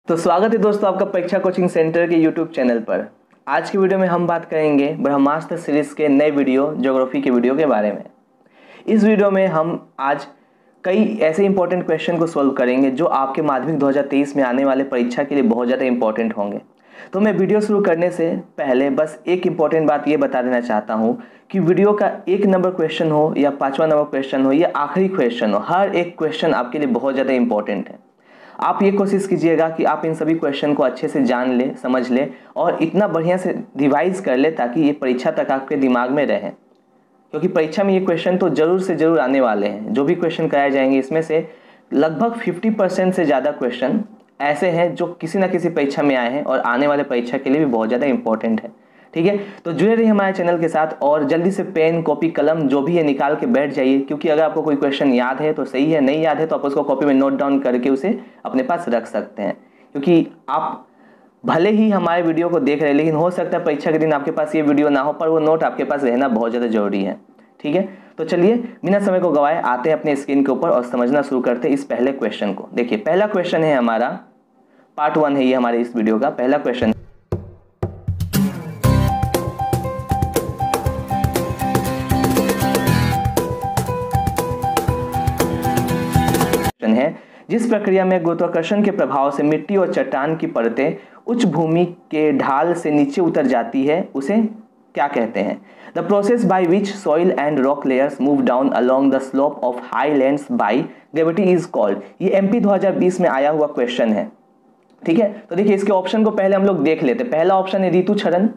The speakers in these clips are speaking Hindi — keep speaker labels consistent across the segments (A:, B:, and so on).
A: तो स्वागत है दोस्तों आपका परीक्षा कोचिंग सेंटर के यूट्यूब चैनल पर। आज की वीडियो में हम बात करेंगे ब्रह्मास्त्र सीरीज के नए वीडियो ज्योग्राफी के वीडियो के बारे में। इस वीडियो में हम आज कई ऐसे इंपॉर्टेंट क्वेश्चन को सॉल्व करेंगे जो आपके माध्यमिक 2023 में आने वाले परीक्षा के लिए बहुत ज़्यादा इंपॉर्टेंट होंगे। तो मैं वीडियो शुरू करने से पहले बस एक इंपॉर्टेंट बात ये बता देना चाहता हूँ कि वीडियो का 1 नंबर क्वेश्चन हो या 5वां नंबर क्वेश्चन हो या आखिरी क्वेश्चन हो, हर एक क्वेश्चन आपके लिए बहुत ज़्यादा इंपॉर्टेंट है। आप ये कोशिश कीजिएगा कि आप इन सभी क्वेश्चन को अच्छे से जान ले, समझ ले और इतना बढ़िया से रिवाइज कर ले ताकि ये परीक्षा तक आपके दिमाग में रहे, क्योंकि परीक्षा में ये क्वेश्चन तो जरूर से जरूर आने वाले हैं। जो भी क्वेश्चन कराए जाएंगे इसमें से लगभग 50% से ज़्यादा क्वेश्चन ऐसे हैं जो किसी ना किसी परीक्षा में आए हैं और आने वाले परीक्षा के लिए भी बहुत ज़्यादा इंपॉर्टेंट है। ठीक है, तो जुड़े रहिए हमारे चैनल के साथ और जल्दी से पेन, कॉपी, कलम जो भी है निकाल के बैठ जाइए, क्योंकि अगर आपको कोई क्वेश्चन याद है तो सही है, नहीं याद है तो आप उसको कॉपी में नोट डाउन करके उसे अपने पास रख सकते हैं। क्योंकि आप भले ही हमारे वीडियो को देख रहे हैं लेकिन हो सकता है परीक्षा के दिन आपके पास ये वीडियो ना हो, पर वो नोट आपके पास रहना बहुत ज़्यादा जरूरी है। ठीक है, तो चलिए बिना समय को गवाए आते हैं अपने स्क्रीन के ऊपर और समझना शुरू करते हैं इस पहले क्वेश्चन को। देखिए, पहला क्वेश्चन है हमारा, पार्ट 1 है ये हमारे इस वीडियो का पहला क्वेश्चन है। जिस प्रक्रिया में गुरुत्वाकर्षण के प्रभाव से मिट्टी और चट्टान की परतें उच्च भूमि के ढाल से नीचे उतर जाती है उसे क्या कहते हैं? The process by which soil and rock layers move down along the slope of highlands by gravity is called. ये एमपी 2020 में आया हुआ क्वेश्चन है। ठीक है, तो देखिए इसके ऑप्शन को पहले हम लोग देख लेते हैं। पहला ऑप्शन है ऋतु क्षरण,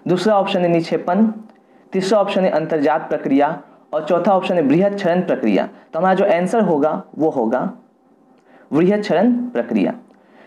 A: दूसरा ऑप्शन है निक्षेपण, तीसरा ऑप्शन है अंतर्जात प्रक्रिया और चौथा ऑप्शन है बृहद क्षरण प्रक्रिया। तो हमारा जो आंसर होगा वो होगा बृहद क्षरण प्रक्रिया।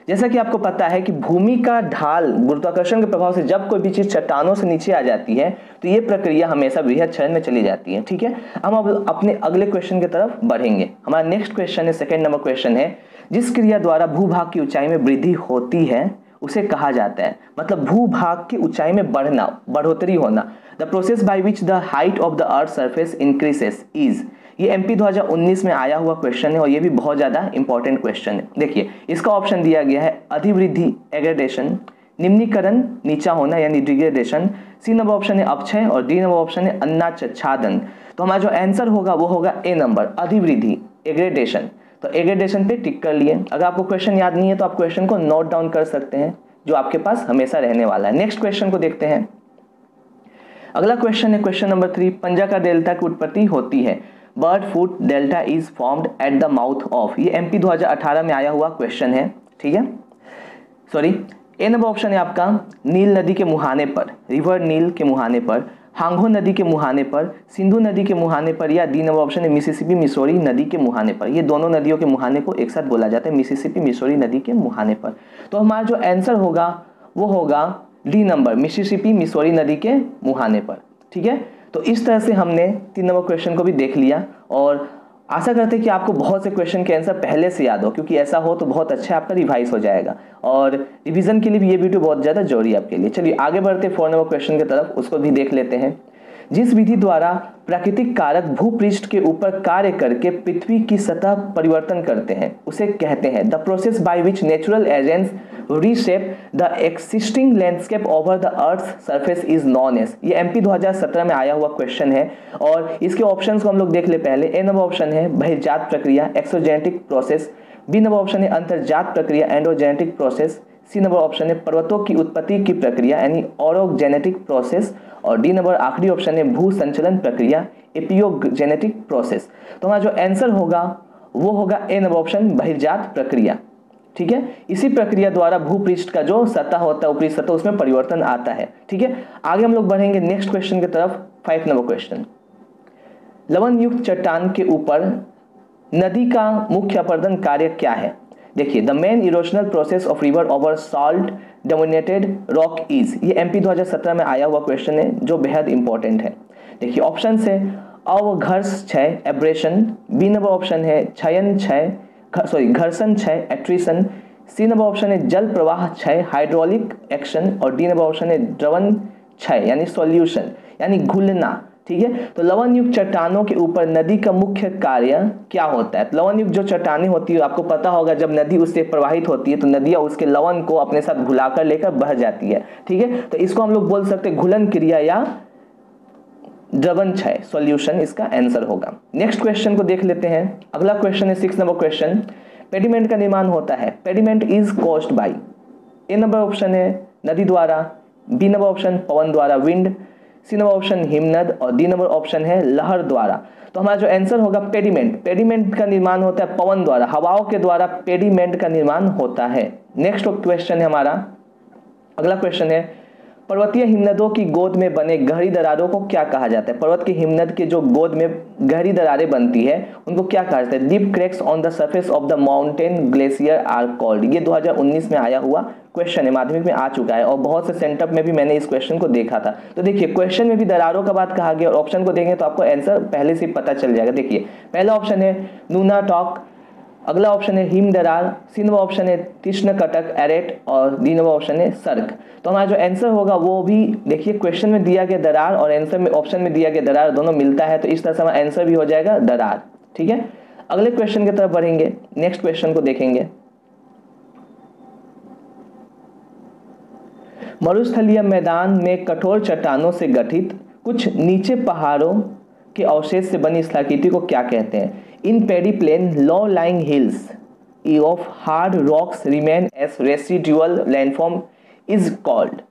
A: जैसा कि आपको पता है कि भूमि का ढाल गुरुत्वाकर्षण के प्रभाव से जब कोई भी चीज चट्टानों से नीचे आ जाती है तो ये प्रक्रिया हमेशा बृहद क्षरण में चली जाती है। ठीक है, हम अब अपने अगले क्वेश्चन की तरफ बढ़ेंगे। हमारा नेक्स्ट क्वेश्चन है, सेकंड नंबर क्वेश्चन है, जिस क्रिया द्वारा भूभाग की ऊंचाई में वृद्धि होती है उसे कहा जाता है, मतलब भूभाग की ऊंचाई में बढ़ना, बढ़ोतरी होना। The process by which the height of the earth surface increases is. ये एमपी 2019 में आया हुआ क्वेश्चन है और ये भी बहुत ज्यादा इंपॉर्टेंट क्वेश्चन है। देखिए इसका ऑप्शन दिया गया है अधिवृद्धि एग्रेडेशन, निम्नीकरण नीचा होना यानी डिग्रेडेशन, सी नंबर ऑप्शन है अपक्षय और डी नंबर ऑप्शन है अन्नाच्छादन। तो हमारा जो आंसर होगा वो होगा ए नंबर, अधिवृद्धि एग्रेडेशन। तो एग्रेडेशन पे टिक कर लिए। अगर आपको क्वेश्चन याद नहीं है तो आप क्वेश्चन को नोट डाउन कर सकते हैं, जो आपके पास हमेशा रहने वाला है। नेक्स्ट क्वेश्चन को देखते हैं। अगला क्वेश्चन है क्वेश्चन नंबर 3, पंजाकार डेल्टा की उत्पत्ति होती है। Bird foot delta is formed at the mouth of. ये एमपी 2018 में आया हुआ क्वेश्चन है। ठीक है, सॉरी, ए नंबर ऑप्शन है आपका नील नदी के मुहाने पर, रिवर नील के मुहाने पर, हांगो नदी के मुहाने पर, सिंधु नदी के मुहाने पर, या डी नंबर ऑप्शन है मिसिसिपी मिसौरी नदी के मुहाने पर। ये दोनों नदियों के मुहाने को एक साथ बोला जाता है, मिसिसिपी मिसौरी नदी के मुहाने पर। तो हमारा जो आंसर होगा वो होगा डी नंबर, मिसिसिपी मिसौरी नदी के मुहाने पर। ठीक है, तो इस तरह से हमने 3 नंबर क्वेश्चन को भी देख लिया और आशा करते हैं कि आपको बहुत से क्वेश्चन के आंसर पहले से याद हो, क्योंकि ऐसा हो तो बहुत अच्छा आपका रिवाइज हो जाएगा और रिवीजन के लिए भी ये वीडियो बहुत ज़्यादा जरूरी है आपके लिए। चलिए आगे बढ़ते 4 नंबर क्वेश्चन की तरफ, उसको भी देख लेते हैं। जिस विधि द्वारा प्राकृतिक कारक भूपृष्ठ के ऊपर कार्य करके पृथ्वी की सतह परिवर्तन करते हैं उसे कहते हैं the process by which natural agents reshape the existing landscape over the earth surface is known as. ये एमपी 2017 में आया हुआ क्वेश्चन है और इसके ऑप्शंस को हम लोग देख ले पहले। ए नंबर ऑप्शन है बहिर्जात प्रक्रिया, exogenetic process, B number option है अंतर्जात प्रक्रिया, endogenetic process, C number option है पर्वतों की उत्पत्ति की प्रक्रिया यानी ऑरोजेनेटिक प्रोसेस और डी नंबर आखिरी ऑप्शन है भू संचलन प्रक्रिया, एपियोजेनेटिक प्रोसेस। तो हमारा जो आंसर होगा वो होगा ए नंबर ऑप्शन बहिर्जात प्रक्रिया। ठीक है, इसी प्रक्रिया द्वारा भूपृष्ठ का जो सतह होता है, ऊपरी सतह, उसमें परिवर्तन आता है। ठीक है, आगे हम लोग बढ़ेंगे नेक्स्ट क्वेश्चन की तरफ। 5 नंबर क्वेश्चन, लवण युक्त चट्टान के ऊपर नदी का मुख्य अपर्दन कार्य क्या है? देखिए, the main erosional process of river over salt dominated rock is. ये एमपी 2017 में आया हुआ क्वेश्चन है जो बेहद इंपॉर्टेंट है। देखिए ऑप्शन है अवघर्ष क्षय एब्रेशन, बी नंबर ऑप्शन है क्षयन क्षय, सॉरी घर्षण क्षय एट्रिशन, सी नंबर ऑप्शन है जल प्रवाह क्षय हाइड्रोलिक एक्शन और डी नंबर ऑप्शन है द्रवण क्षय यानी सॉल्यूशन यानी घुलना। ठीक है। तो लवण युक्त चट्टानों के ऊपर नदी का मुख्य कार्य क्या होता है? लवण युक्त जो चट्टानें होती है, आपको पता होगा जब नदी उससे प्रवाहित होती है तो नदियाँ उसके लवण को अपने साथ घुलाकर लेकर बह जाती है, ठीक है। तो इसको हम लोग बोल सकते हैं घुलन क्रिया या द्रवण क्षय। सॉल्यूशन इसका आंसर होगा। नेक्स्ट क्वेश्चन को देख लेते हैं। अगला क्वेश्चन है 6 नंबर क्वेश्चन। पेडिमेंट का निर्माण होता है, pediment is caused by. A number option है नदी द्वारा, बी नंबर ऑप्शन पवन द्वारा विंड, सी नंबर ऑप्शन हिमनद और डी नंबर ऑप्शन है लहर द्वारा। तो हमारा जो आंसर होगा पेडिमेंट, पेडिमेंट का निर्माण होता है पवन द्वारा, हवाओं के द्वारा पेडिमेंट का निर्माण होता है। नेक्स्ट क्वेश्चन है हमारा, अगला क्वेश्चन है पर्वतीय हिमनदों की गोद में बने गहरी दरारों को क्या कहा जाता है? पर्वत के हिमनद के जो गोद में गहरी दरारें बनती है उनको क्या कहा जाता है? Deep cracks on the surface of the mountain glacier are called. ये 2019 में आया हुआ क्वेश्चन है, माध्यमिक में आ चुका है और बहुत से सेंटअप में भी मैंने इस क्वेश्चन को देखा था। तो देखिए क्वेश्चन में भी दरारों का बात कहा गया और ऑप्शन को देंगे तो आपको आंसर पहले से पता चल जाएगा। देखिए पहला ऑप्शन है नूना टॉक, अगला ऑप्शन है हिम दरार, सी नंबर ऑप्शन है तीक्ष्ण कटक एरेट और डी नंबर ऑप्शन है सर्क। तो हमारा जो आंसर होगा वो भी देखिए क्वेश्चन में दिया गया दरार और आंसर में ऑप्शन में दिया गया दरार दोनों मिलता है, तो इस तरह से हमारा आंसर भी हो जाएगा दरार, ठीक है। अगले क्वेश्चन की तरफ बढ़ेंगे, नेक्स्ट क्वेश्चन को देखेंगे। मरुस्थलीय मैदान में कठोर चट्टानों से गठित कुछ नीचे पहाड़ों के अवशेष से बनी स्थलाकृति को क्या कहते हैं? In pediplain low lying hills of hard rocks remain as residual landform is called.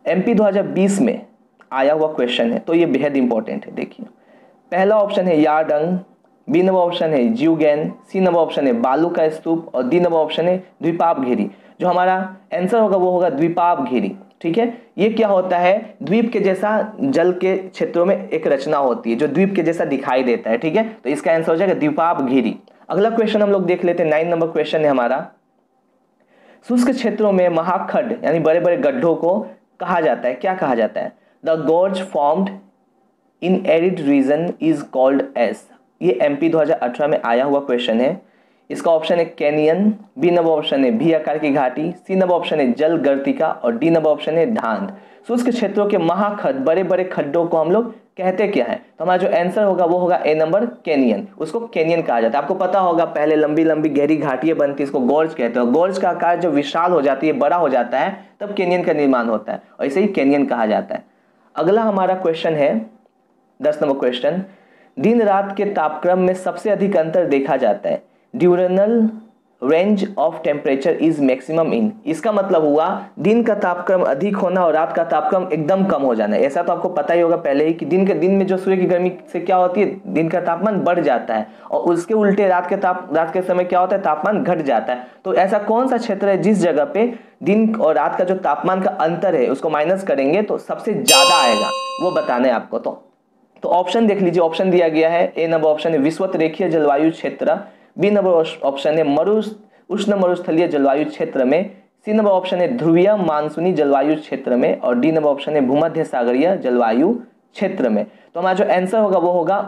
A: MP 2020 में आया हुआ क्वेश्चन है, तो ये बेहद इंपॉर्टेंट है। देखिए पहला ऑप्शन है यारडंग, बी नंबर ऑप्शन है ज्यूगेन, सी नंबर ऑप्शन है बालू का स्तूप और डी नंबर ऑप्शन है द्वीपाप घेरी। जो हमारा आंसर होगा वो होगा द्वीपाप घेरी, ठीक है। ये क्या होता है? द्वीप के जैसा जल के क्षेत्रों में एक रचना होती है जो द्वीप के जैसा दिखाई देता है, ठीक है। तो इसका आंसर हो जाएगा द्वीपाप घेरी। अगला क्वेश्चन हम लोग देख लेते हैं, 9 नंबर क्वेश्चन है हमारा। शुष्क क्षेत्रों में महाखड्ड यानी बड़े बड़े गड्ढों को कहा जाता है, क्या कहा जाता है? The गोर्ज formed in arid region is called S. ये एमपी 2018 में आया हुआ क्वेश्चन है। इसका ऑप्शन है कैनियन, बी नंबर ऑप्शन है भी आकार की घाटी, सी नंबर ऑप्शन है जल गर्तिका और डी नंबर ऑप्शन है ढांध। शुष्क क्षेत्रों के महाखड्ड बड़े बड़े खड्डों को हम लोग कहते क्या है? तो हमारा जो आंसर होगा वो होगा ए नंबर कैनियन। उसको कैनियन कहा जाता है। आपको पता होगा पहले लंबी लंबी गहरी घाटियां बनती है, इसको गोर्ज कहते हैं। गोर्ज का आकार जब विशाल हो जाती है, बड़ा हो जाता है, तब कैनियन का निर्माण होता है और इसे ही कैनियन कहा जाता है। अगला हमारा क्वेश्चन है 10 नंबर क्वेश्चन। दिन रात के तापक्रम में सबसे अधिक अंतर देखा जाता है। Diurnal range of temperature is maximum in. इसका मतलब हुआ दिन का तापक्रम अधिक होना और रात का तापक्रम एकदम कम हो जाना। ऐसा तो आपको पता ही होगा पहले ही कि दिन में जो सूर्य की गर्मी से क्या होती है, दिन का तापमान बढ़ जाता है और उसके उल्टे रात के समय क्या होता है, तापमान घट जाता है। तो ऐसा कौन सा क्षेत्र है जिस जगह पे दिन और रात का जो तापमान का अंतर है उसको माइनस करेंगे तो सबसे ज्यादा आएगा, वो बताना है आपको। तो ऑप्शन देख लीजिए, ऑप्शन दिया गया है। ए नंबर ऑप्शन है विषुवत रेखीय जलवायु क्षेत्र, बी नंबर ऑप्शन है उष्ण मरुस्थलीय जलवायु क्षेत्र में, सी नंबर ऑप्शन है ध्रुवीय मानसूनी जलवायु क्षेत्र में और डी नंबर ऑप्शन है भूमध्य सागरीय जलवायु क्षेत्र में। तो हमारा जो आंसर होगा वो होगा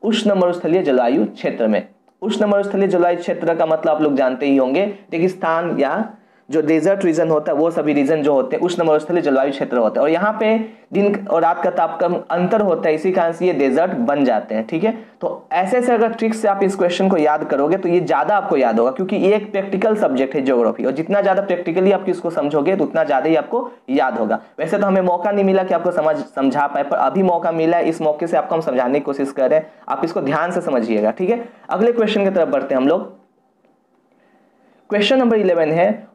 A: उष्ण मरुस्थलीय जलवायु क्षेत्र में। उष्ण मरुस्थलीय जलवायु क्षेत्र का मतलब आप लोग जानते ही होंगे, रेगिस्तान या जो डेजर्ट रीजन होता है वो सभी रीजन जो होते हैं उष्ण मरुस्थलीय जलवायु क्षेत्र होता है और यहाँ पे दिन और रात का तापक्रम अंतर होता है, इसी कारण से ये डेजर्ट बन जाते हैं, ठीक है। तो ऐसे ऐसे अगर ट्रिक्स से आप इस क्वेश्चन को याद करोगे तो ये ज्यादा आपको याद होगा, क्योंकि ये एक प्रैक्टिकल सब्जेक्ट है ज्योग्राफी और जितना ज्यादा प्रैक्टिकली आप इसको समझोगे तो उतना ज्यादा ही आपको याद होगा। वैसे तो हमें मौका नहीं मिला कि आपको समझा पाए, पर अभी मौका मिला है, इस मौके से आपको हम समझाने की कोशिश कर रहे हैं। आप इसको ध्यान से समझिएगा, ठीक है। अगले क्वेश्चन की तरफ बढ़ते हैं हम लोग। क्वेश्चन नंबर 11 है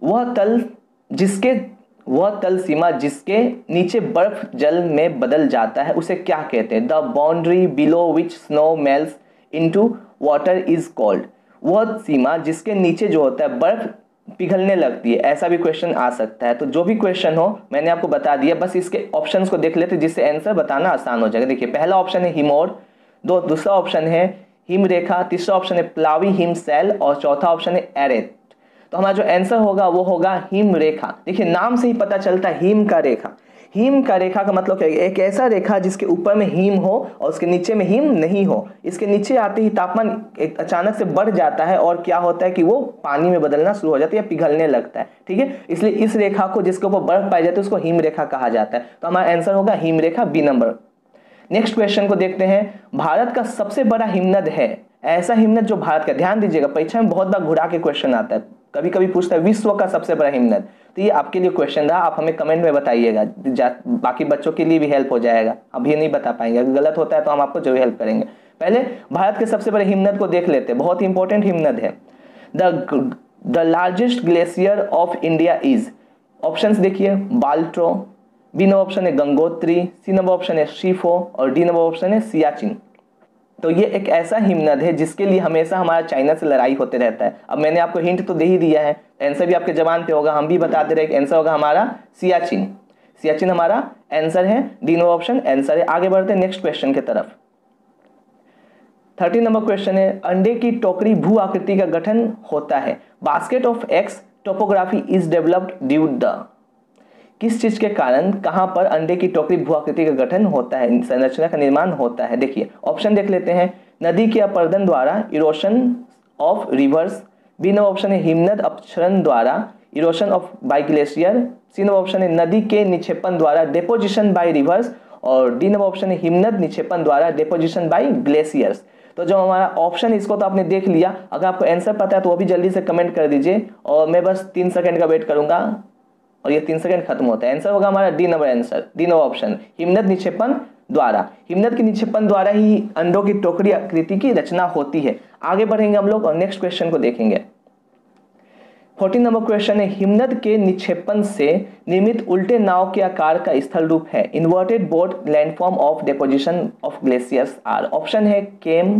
A: वह तल सीमा जिसके नीचे बर्फ जल में बदल जाता है उसे क्या कहते हैं? The boundary below which snow melts into water is called. वह सीमा जिसके नीचे जो होता है बर्फ पिघलने लगती है, ऐसा भी क्वेश्चन आ सकता है। तो जो भी क्वेश्चन हो मैंने आपको बता दिया, बस इसके ऑप्शंस को देख लेते जिससे आंसर बताना आसान हो जाएगा। देखिए पहला ऑप्शन है हिमोर, दूसरा ऑप्शन है हिमरेखा, तीसरा ऑप्शन है प्लावी हिमशैल और चौथा ऑप्शन है एरेट। तो हमारा जो आंसर होगा वो होगा हिम रेखा। देखिए नाम से ही पता चलता है हिम का रेखा। हिम का रेखा का मतलब क्या है? एक ऐसा रेखा जिसके ऊपर में हिम हो और उसके नीचे में हिम नहीं हो। इसके नीचे आते ही तापमान अचानक से बढ़ जाता है और क्या होता है कि वो पानी में बदलना शुरू हो जाती है, पिघलने लगता है, ठीक है। इसलिए इस रेखा को जिसके ऊपर बर्फ पाई जाती है उसको हिम रेखा कहा जाता है। तो हमारा आंसर होगा हिम रेखा, बी नंबर। नेक्स्ट क्वेश्चन को देखते हैं। भारत का सबसे बड़ा हिमनद है, ऐसा हिमनद जो भारत का, ध्यान दीजिएगा परीक्षा में बहुत बार घुरा के क्वेश्चन आता है, कभी कभी पूछता है विश्व का सबसे बड़ा हिमनद। तो ये आपके लिए क्वेश्चन रहा, आप हमें कमेंट में बताइएगा, बाकी बच्चों के लिए भी हेल्प हो जाएगा। अब ये नहीं बता पाएंगे, अगर गलत होता है तो हम आपको जरूर हेल्प करेंगे। पहले भारत के सबसे बड़े हिमनद को देख लेते हैं, बहुत ही इंपॉर्टेंट हिमनद है। The largest glacier of India is, options देखिए, बाल्ट्रो, बी नंबर ऑप्शन है गंगोत्री, सी नंबर ऑप्शन है शीफो और डी नंबर ऑप्शन है सियाचिन। तो ये एक ऐसा हिमनद है जिसके लिए हमेशा हमारा चाइना से लड़ाई होते रहता है। अब मैंने आपको हिंट तो दे ही दिया है, आंसर भी आपके जबान पे होगा, हम भी बता दे रहे हैं कि आंसर होगा हमारा सियाचिन। सियाचिन हमारा आंसर है, डी नंबर ऑप्शन आंसर है। आगे बढ़ते हैं नेक्स्ट क्वेश्चन की तरफ। 13 नंबर क्वेश्चन है, अंडे की टोकरी भू आकृति का गठन होता है। Basket of eggs topography is developed due the, किस चीज के कारण कहां पर अंडे की टोकरी भू आकृति का गठन होता है, संरचना का निर्माण होता है। देखिए ऑप्शन देख लेते हैं, नदी के अपरदन द्वारा, erosion of rivers, B number option है हिमनद अपक्षरण द्वारा, erosion of by glacier, C number option है नदी के निक्षेपण द्वारा, डेपोजिशन बाय रिवर्स और डी नंबर ऑप्शन है हिमनद निक्षेपण द्वारा, डेपोजिशन बाय ग्लेशियर्स। तो जो हमारा ऑप्शन इसको तो आपने देख लिया, अगर आपको आंसर पता है तो वो भी जल्दी से कमेंट कर दीजिए और मैं बस 3 सेकंड का वेट करूंगा और ये 3 सेकंड खत्म होता है। आंसर होगा हमारा D number answer, D number option, हिमनद निक्षेपण द्वारा। हिमनद के निक्षेपण द्वारा ही अंडों की टोकरी आकृति की रचना होती है। आगे बढ़ेंगे हम लोग और नेक्स्ट क्वेश्चन को देखेंगे। 14 नंबर क्वेश्चन है, हिमनद के निक्षेपण से निर्मित उल्टे नाव के आकार का स्थल रूप है। Inverted boat landform of deposition of glaciers are, option है केम,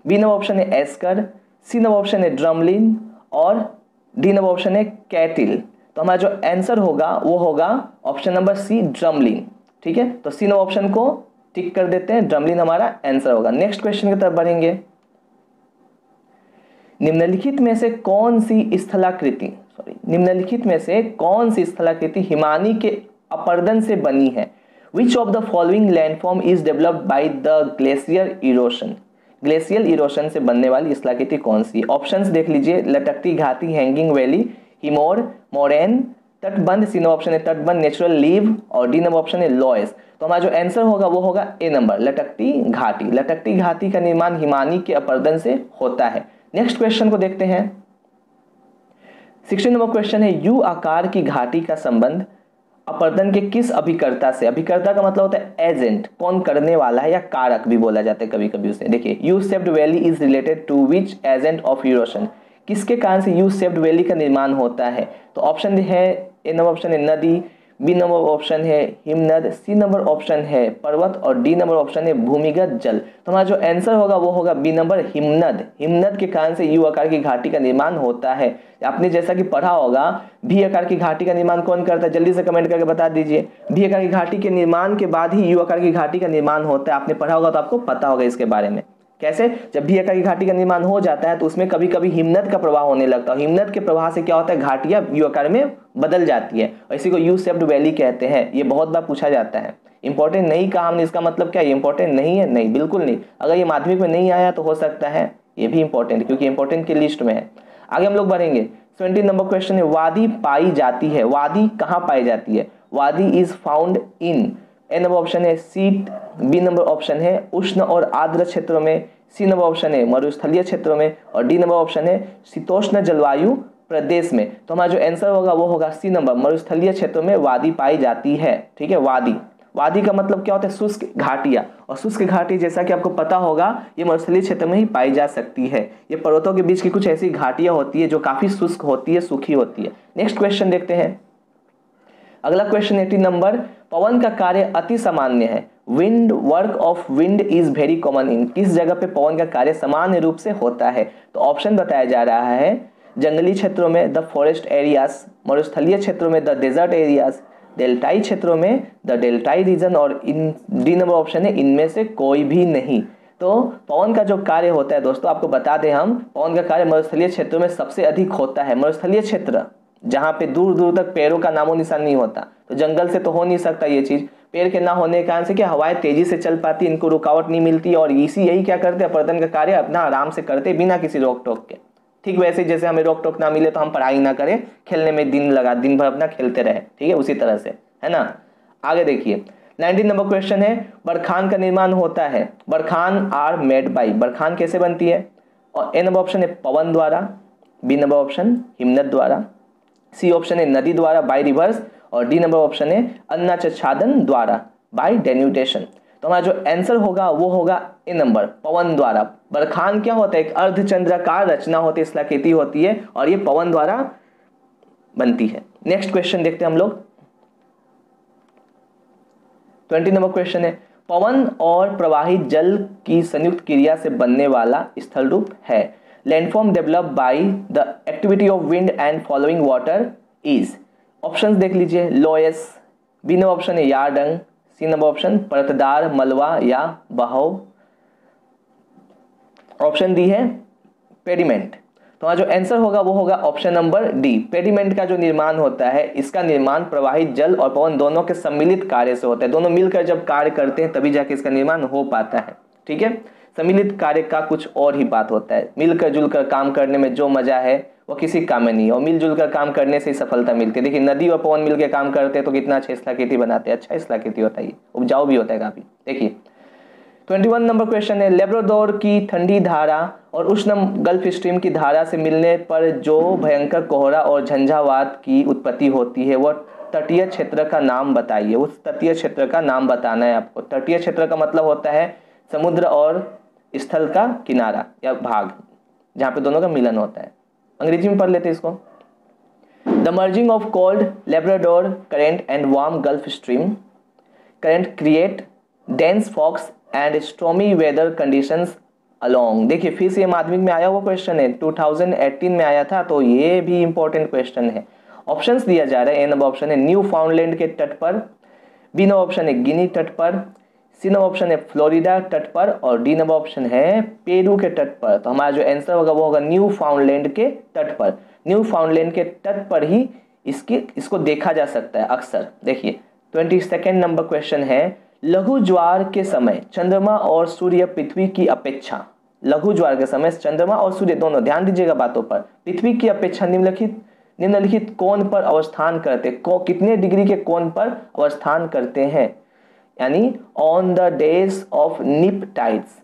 A: बी नंबर ऑप्शन है एस्कर, सी नंबर ऑप्शन है ड्रमलिन और डी नंबर ऑप्शन है कैटिल। तो हमारा जो आंसर होगा वो होगा ऑप्शन नंबर सी ड्रमलिन। ठीक है, तो सी नंबर ऑप्शन को टिक कर देते हैं, ड्रमलिन हमारा आंसर होगा। नेक्स्ट क्वेश्चन की तरफ बढ़ेंगे। निम्नलिखित में से कौन सी स्थलाकृति हिमानी के अपरदन से बनी है। Which of the following landform is developed by the glacier erosion, glacial erosion से बनने वाली स्थलाकृति कौन सी। ऑप्शंस देख लीजिए, लटकती घाटी, हैंगिंग वैली, हिमोर, मोरेन, तटबंध, सी नंबर ऑप्शन है तटबंध, नेचुरल लीव और डी नंबर ऑप्शन है लॉयस। तो हमारा जो आंसर होगा वो होगा ए नंबर, लटकती घाटी। लटकती घाटी का निर्माण हिमानी के अपरदन से होता है। नेक्स्ट क्वेश्चन को देखते हैं। 16 नंबर क्वेश्चन है, यू आकार की घाटी का संबंध अपरदन के किस अभिकर्ता से। अभिकर्ता का मतलब होता है एजेंट, कौन करने वाला है, या कारक भी बोला जाता है कभी कभी उसे। देखिए, U shaped valley is related to which agent of erosion, किसके कारण से यू शेप्ड वैली का निर्माण होता है। तो ऑप्शन है, ए नंबर ऑप्शन है नदी, बी नंबर ऑप्शन है हिमनद, सी नंबर ऑप्शन है पर्वत और डी नंबर ऑप्शन है भूमिगत जल। तो हमारा जो आंसर होगा वो होगा बी नंबर हिमनद। हिमनद के कारण से यू आकार की घाटी का निर्माण होता है। आपने जैसा कि पढ़ा होगा, भी आकार की घाटी का निर्माण कौन करता है, जल्दी से कमेंट करके बता दीजिए। भी आकार की घाटी के निर्माण के बाद ही यू आकार की घाटी का निर्माण होता है। आपने पढ़ा होगा तो आपको पता होगा इसके बारे में। कैसे, जब भी आकार की घाटी का निर्माण हो जाता है तो उसमें कभी कभी हिमनद का प्रवाह होने लगता है। हिमनद के प्रवाह से क्या होता है, घाटियां यू आकार में बदल जाती है और इसी को यू शेप्ड वैली कहते हैं। ये बहुत बार पूछा जाता है। इंपॉर्टेंट नहीं कहा हमने, इसका मतलब क्या, ये इंपॉर्टेंट नहीं है? नहीं, बिल्कुल नहीं। अगर ये माध्यमिक में नहीं आया तो हो सकता है ये भी इंपॉर्टेंट, क्योंकि इंपॉर्टेंट की लिस्ट में है। आगे हम लोग बढ़ेंगे। 20 नंबर क्वेश्चन है, वादी पाई जाती है। वादी कहाँ पाई जाती है। वादी is found in, A number option है शीत, बी नंबर ऑप्शन है उष्ण और आर्द्र क्षेत्रों में, सी नंबर ऑप्शन है मरुस्थलीय क्षेत्रों में और डी नंबर ऑप्शन है शीतोष्ण जलवायु प्रदेश में। तो हमारा जो आंसर होगा वो होगा सी नंबर, मरुस्थलीय क्षेत्रों में वादी पाई जाती है। ठीक है, वादी, वादी का मतलब क्या होता है, शुष्क घाटियां, और शुष्क घाटी जैसा कि आपको पता होगा ये मरुस्थलीय क्षेत्र में ही पाई जा सकती है। ये पर्वतों के बीच की कुछ ऐसी घाटियां होती है जो काफी शुष्क होती है, सूखी होती है। नेक्स्ट क्वेश्चन देखते हैं। अगला क्वेश्चन 18 नंबर, पवन का कार्य अति सामान्य है। Wind, work of wind is very common in, किस जगह पे पवन का कार्य सामान्य रूप से होता है। तो ऑप्शन बताया जा रहा है, जंगली क्षेत्रों में द फॉरेस्ट एरियाज, मरुस्थलीय क्षेत्रों में द डेजर्ट एरियाज, डेल्टाई क्षेत्रों में द डेल्टाई रीजन और इन डी नंबर ऑप्शन है इनमें से कोई भी नहीं। तो पवन का जो कार्य होता है दोस्तों, आपको बता दें हम, पवन का कार्य मरुस्थलीय क्षेत्रों में सबसे अधिक होता है। मरुस्थलीय क्षेत्र जहाँ पे दूर दूर तक पेड़ों का नामो निशान नहीं होता, तो जंगल से तो हो नहीं सकता ये चीज। पेड़ के ना होने के कारण से क्या हवाएं तेजी से चल पाती, इनको रुकावट नहीं मिलती और इसी यही क्या करते हैं, अपरदन का कार्य अपना आराम से करते बिना किसी रोक टोक के। ठीक वैसे जैसे हमें रोक टोक ना मिले तो हम पढ़ाई ना करें, खेलने में दिन भर अपना खेलते रहे। ठीक है, उसी तरह से, है ना। आगे देखिए 19 नंबर क्वेश्चन है, बरखान का निर्माण होता है, barchan are made by, barchan कैसे बनती है? और ए नंबर ऑप्शन है पवन द्वारा, बी नंबर ऑप्शन हिमनद द्वारा, सी ऑप्शन है नदी द्वारा बाई रिवर्स, और डी नंबर ऑप्शन है अन्नाच्छादन द्वारा बाई डेन्यूटेशन। तो हमारा जो आंसर होगा वो होगा ए नंबर पवन द्वारा। बरखान क्या होता है? एक अर्धचंद्राकार रचना होती है, स्थलाकृति होती है, और ये पवन द्वारा बनती है। नेक्स्ट क्वेश्चन देखते हैं हम लोग। 20 नंबर क्वेश्चन है, पवन और प्रवाहित जल की संयुक्त क्रिया से बनने वाला स्थल रूप है। Landform develop by the activity of wind and following water is. Options देख लीजिए, लोयस, बी नंबर ऑप्शन है यारडंग, सी नंबर ऑप्शन परतदार, मलवा या बहाव, ऑप्शन डी है पेडिमेंट। तो जो आंसर होगा वो होगा ऑप्शन नंबर डी। पेडिमेंट का जो निर्माण होता है, इसका निर्माण प्रवाहित जल और पवन दोनों के सम्मिलित कार्य से होता है। दोनों मिलकर जब कार्य करते हैं तभी जाके इसका निर्माण हो पाता है। ठीक है, सम्मिलित कार्य का कुछ और ही बात होता है। मिलकर जुलकर काम करने में जो मजा है वो किसी काम में नहीं है, और मिलजुल कर काम करने से ही सफलता मिलती है। देखिए नदी और पवन मिलकर काम करते हैं तो कितना अच्छा स्थलाकृति बनाते हैं, अच्छा स्थलाकृति होता है, उपजाऊ भी होता है काफी। देखिए 21 नंबर क्वेश्चन है, लेब्राडोर की ठंडी धारा और उष्ण गल्फ स्ट्रीम की धारा से मिलने पर जो भयंकर कोहरा और झंझावात की उत्पत्ति होती है वह तटीय क्षेत्र का नाम बताइए। उस तटीय क्षेत्र का नाम बताना है आपको। तटीय क्षेत्र का मतलब होता है समुद्र और स्थल का किनारा या भाग, जहाँ पे दोनों का मिलन होता है। अंग्रेजी में पढ़ लेते हैं इसको। The merging of cold Labrador current and warm Gulf Stream current create dense fogs and stormy weather conditions along. देखिए फिर से ये माध्यमिक में आया हुआ क्वेश्चन है, 2018 में आया था, तो ये भी इंपॉर्टेंट क्वेश्चन है। ऑप्शंस दिया जा रहा है, ए नंबर ऑप्शन है न्यू फाउंडलैंड के तट पर, बी नंबर ऑप्शन है गिनी तट पर, सी नंबर ऑप्शन है फ्लोरिडा तट पर, और डी नंबर ऑप्शन है पेरू के तट पर। तो हमारा जो आंसर होगा वो होगा न्यू फाउंडलैंड के तट पर। न्यू फाउंडलैंड के तट पर ही इसको देखा जा सकता है अक्सर। देखिए 22 नंबर क्वेश्चन है, लघु ज्वार के समय चंद्रमा और सूर्य पृथ्वी की अपेक्षा, लघु ज्वार के समय चंद्रमा और सूर्य दोनों, ध्यान दीजिएगा बातों पर, पृथ्वी की अपेक्षा निम्नलिखित कोण पर अवस्थान करते, कितने डिग्री के कोण पर अवस्थान करते हैं, यानी on the days of neap tides